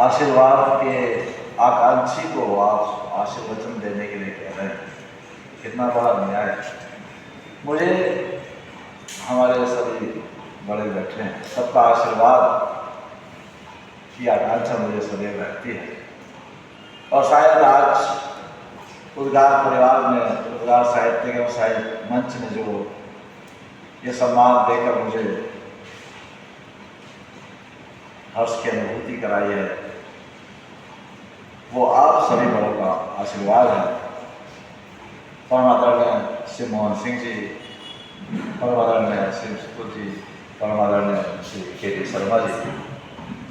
आशीर्वाद के आकांक्षी को आप आशीर्वचन देने के लिए कह रहे हैं, कितना बड़ा अन्याय है। मुझे हमारे सभी बड़े बैठे हैं, सबका आशीर्वाद की आकांक्षा मुझे सदैव रहती है। और शायद आज उद्गार परिवार में, उद्गार साहित्य एवं साहित्य मंच में जो ये सम्मान देकर मुझे हर्ष की अनुभूति कराई है, वो आप सभी बड़ों का आशीर्वाद है। परम आदरणीय श्री मोहन सिंह जी, परम आदरणीय श्री सुपुर जी, परम आदरणीय श्री के शर्मा जी,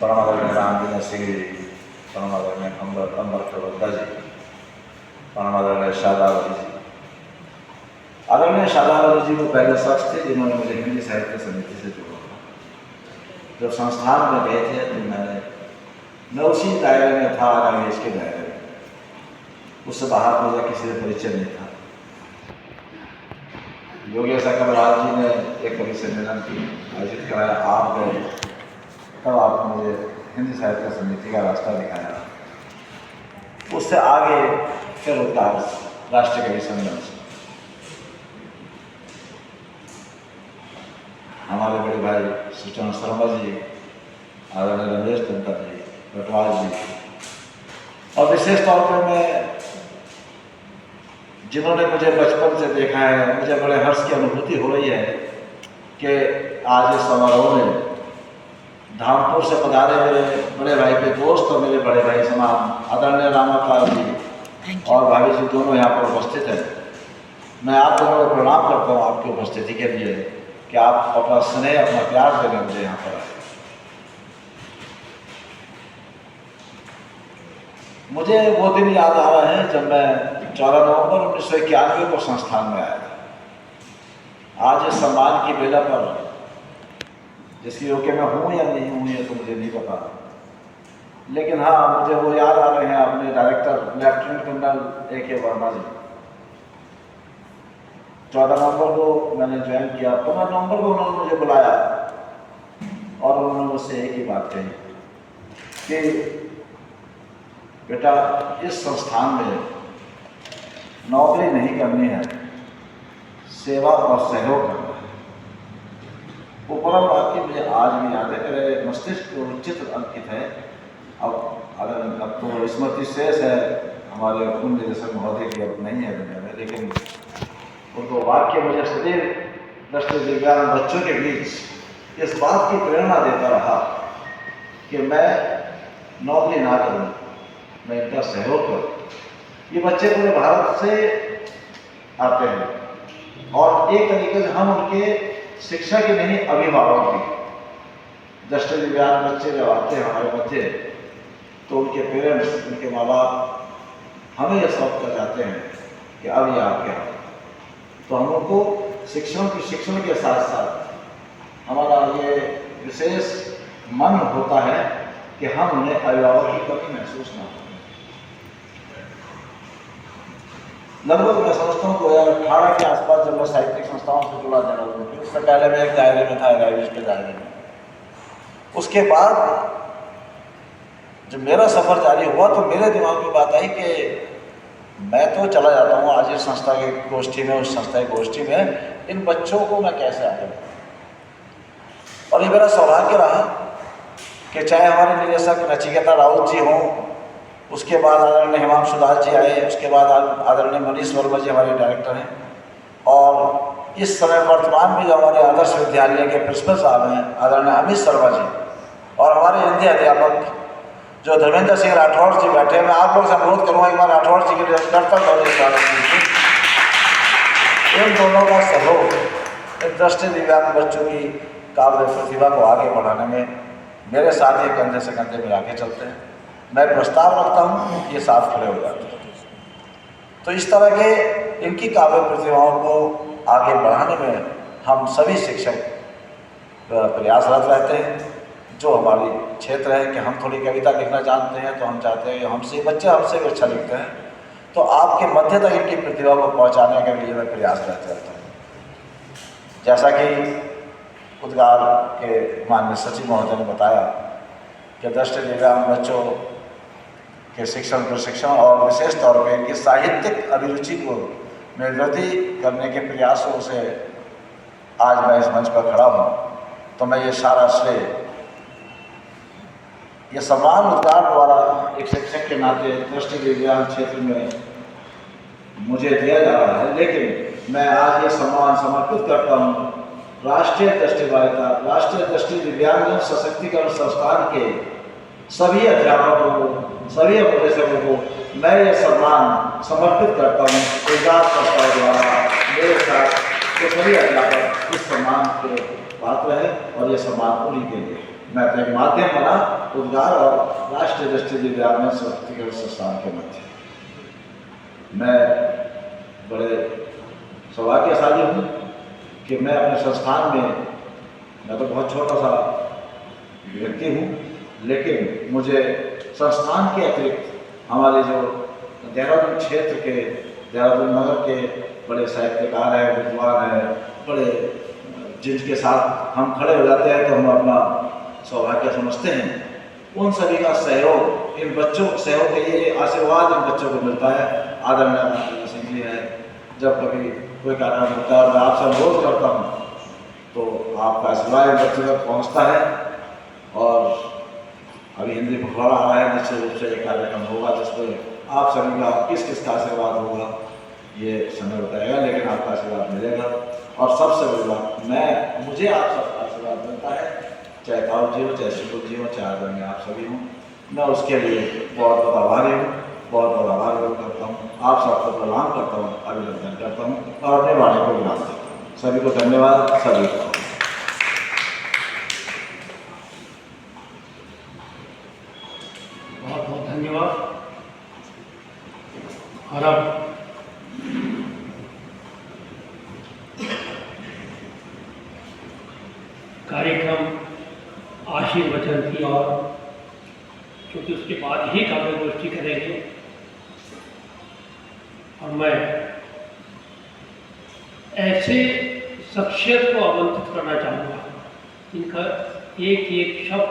परम आदरणीय रामविनय सिंह जी, परम आदरणीय अमर प्रबंधा जी, परम आदरणीय शादावली जी। आदरणीय शादावली जी वो पहले शख्स थे जिन्होंने मुझे हिंदी साहित्य समिति से जोड़ा। जब संस्थान में गए थे तो मैं उसी दायरे में था, रमेश के दायरे में, उससे बाहर मुझे किसी से परिचय नहीं था। योगेश अकबराज जी ने एक कवि सम्मेलन की आयोजित कराया, आप गए, तब आपने मुझे हिंदी साहित्य समिति का रास्ता दिखाया। उससे आगे फिर उद्गार राष्ट्रीय कवि सम्मेलन से हमारे बड़े भाई सुचन शर्मा जी, आदरणीय रमेश तंत्र जी, बटवाल जी, और विशेष तौर पर मैं जिन्होंने मुझे बचपन से देखा है, मुझे बड़े हर्ष की अनुभूति हो रही है कि आज इस समारोह में धामपुर से पधारे मेरे बड़े भाई के दोस्त और मेरे बड़े भाई समान आदरणीय रामापाल जी और भाभी जी दोनों यहाँ पर उपस्थित हैं। मैं आप दोनों को प्रणाम करता हूँ आपकी उपस्थिति के लिए कि आप अपना स्नेह, अपना प्यार देने मुझे यहाँ पर आए। मुझे वो दिन याद आ रहा है जब मैं 14 नवंबर 1991 को संस्थान में आया था। आज इस सम्मान की बेला पर, जिसकी योग्य मैं हूँ या नहीं हूँ ये तो मुझे नहीं पता, लेकिन हाँ मुझे वो याद आ रहे हैं अपने director lieutenant colonel A.K. Verma ji. 14 नवंबर को मैंने ज्वाइन किया, 15 नवंबर को उन्होंने मुझे बुलाया और उन्होंने मुझसे एक ही बात कही कि बेटा इस संस्थान में नौकरी नहीं करनी है, सेवा और सहयोग करना है। वो परम वाक्य मुझे आज भी याद है, मेरे मस्तिष्क को चित्र अंकित है। अब तो स्मृति शेष है हमारे उन निदेशक महोदय की, अब नहीं है दुनिया में, लेकिन उनको वाक्य मुझे सदैव दृष्टि दिव्यांग बच्चों के बीच इस बात की प्रेरणा देता रहा कि मैं नौकरी ना करूं, मैं इनका सहयोग करूं। ये बच्चे पूरे भारत से आते हैं और एक तरीके से हम उनके शिक्षा के नहीं, अभिभावक की। दृष्टि दिव्यांग बच्चे जब आते हैं हमारे मध्य, तो उनके पेरेंट्स, उनके माँ बाप हमें यह सब कर जाते हैं कि अब ये आपके हाथ। तो हम उनको शिक्षण के साथ साथ हमारा ये विशेष मन होता है कि हम उन्हें अभिभावक की कमी महसूस ना हो। लगभग मैं समझता हूँ 2018 के आसपास जब मैं साहित्यिक संस्थाओं से जुड़ा जनरल, उससे पहले मैं एक दायरे में था, राइविश के दायरे में। उसके बाद जब मेरा सफर जारी हुआ तो मेरे दिमाग में बात आई कि मैं तो चला जाता हूँ आज इस संस्था की गोष्ठी में, उस संस्था की गोष्ठी में, इन बच्चों को मैं कैसे आगे बढ़ाऊं। और ये मेरा सौभाग्य रहा कि चाहे हमारे निदेशक नचिकेता राउत जी हों, उसके बाद आदरणीय हिमांशु दास जी आए, उसके बाद आदरणीय मनीष वर्मा जी हमारे डायरेक्टर हैं, और इस समय वर्तमान में जो हमारे आदर्श विद्यालय के प्रिंसिपल साहब हैं आदरणीय अमित शर्मा जी, और हमारे हिंदी अध्यापक जो धर्मेंद्र सिंह राठौड़ जी बैठे हैं। मैं आप लोग से अनुरोध करूँगा एक बार राठौड़ जी के लिए करता स्वागत कीजिए। इन दोनों का सहयोग इन दृष्टि दिव्यांग बच्चों की काव्य प्रतिभा को आगे बढ़ाने में मेरे साथ ये कंधे से कंधे मिला के चलते हैं। मैं प्रस्ताव रखता हूँ, ये साथ खड़े हो जाते हैं। तो इस तरह के इनकी काव्य प्रतिभाओं को आगे बढ़ाने में हम सभी शिक्षक प्रयासरत रहते हैं। जो हमारी क्षेत्र है कि हम थोड़ी कविता लिखना जानते हैं, तो हम चाहते हैं हमसे बच्चे हमसे भी अच्छा लिखते हैं, तो आपके मध्य तक इनकी प्रतिभा को पहुंचाने के लिए मैं प्रयास करते रहता हूँ। जैसा कि उद्गार के माननीय सचिव महोदय ने बताया कि दृष्टि दिव्यांग बच्चों के शिक्षण प्रशिक्षण और विशेष तौर पर इनकी साहित्यिक अभिरुचि को में वृद्धि करने के प्रयासों से आज मैं इस मंच पर खड़ा हूँ। तो मैं ये सारा श्रेय ये सम्मान उद्गार द्वारा एक शिक्षक के नाते दृष्टि दिव्यांग क्षेत्र में मुझे दिया जा रहा है, लेकिन मैं आज ये सम्मान समर्पित करता हूँ राष्ट्रीय दृष्टि दिव्यांग सशक्तिकरण संस्थान के सभी अध्यापकों को, सभी उपदेशकों को मैं ये सम्मान समर्पित करता हूँ। उद्गार द्वारा मेरे साथ तो सभी अध्यापक इस सम्मान के पात्र हैं और ये सम्मान उन्हीं के लिए मैं अपने माध्यम बना उद्गार और राष्ट्रीय दृष्टि दिव्यांग सशक्तिकरण संस्थान के मध्य। मैं बड़े सौभाग्यशाली हूँ कि मैं अपने संस्थान में, मैं तो बहुत छोटा सा व्यक्ति हूँ, लेकिन मुझे संस्थान के अतिरिक्त हमारे जो देहरादून क्षेत्र के, देहरादून नगर के बड़े साहित्यकार हैं, विद्वान हैं, बड़े जिनके साथ हम खड़े हो जाते हैं तो हम अपना सौभाग्य समझते हैं, उन सभी का सहयोग, इन बच्चों सहयोग के ये आशीर्वाद इन बच्चों को मिलता है। आदरणीय सिंह जी है, जब कभी कोई कार्यक्रम होता है और मैं आपसे अनुरोध करता हूँ तो आपका आशीर्वाद इन बच्चों तक पहुँचता है। और अभी हिंदी पखवाड़ा आ रहा है, निश्चित रूप से एक कार्यक्रम होगा जिसमें आप सभी का किस किस का आशीर्वाद होगा ये समय बताएगा, लेकिन आपका आशीर्वाद मिलेगा। और सबसे बड़ी बात, मुझे आप सबका आशीर्वाद मिलता है, चाहे ताऊ जी हो, चाहे सुपुर जी हो, चाहे आदरणीय आप सभी हों, मैं उसके लिए बहुत बहुत आभारी हूँ, बहुत बहुत आभार व्यक्त करता हूँ। आप सबको प्रणाम करता हूँ, अभिनंदन करता हूँ और अपने वाणी को विराम देता हूँ। सभी को धन्यवाद, सभी को बहुत बहुत धन्यवाद। और अब कार्यक्रम आशीर्वचन की और क्योंकि उसके बाद ही काव्य गोष्ठी करेंगे और मैं ऐसे शख्सियत को आमंत्रित करना चाहूँगा जिनका एक एक शब्द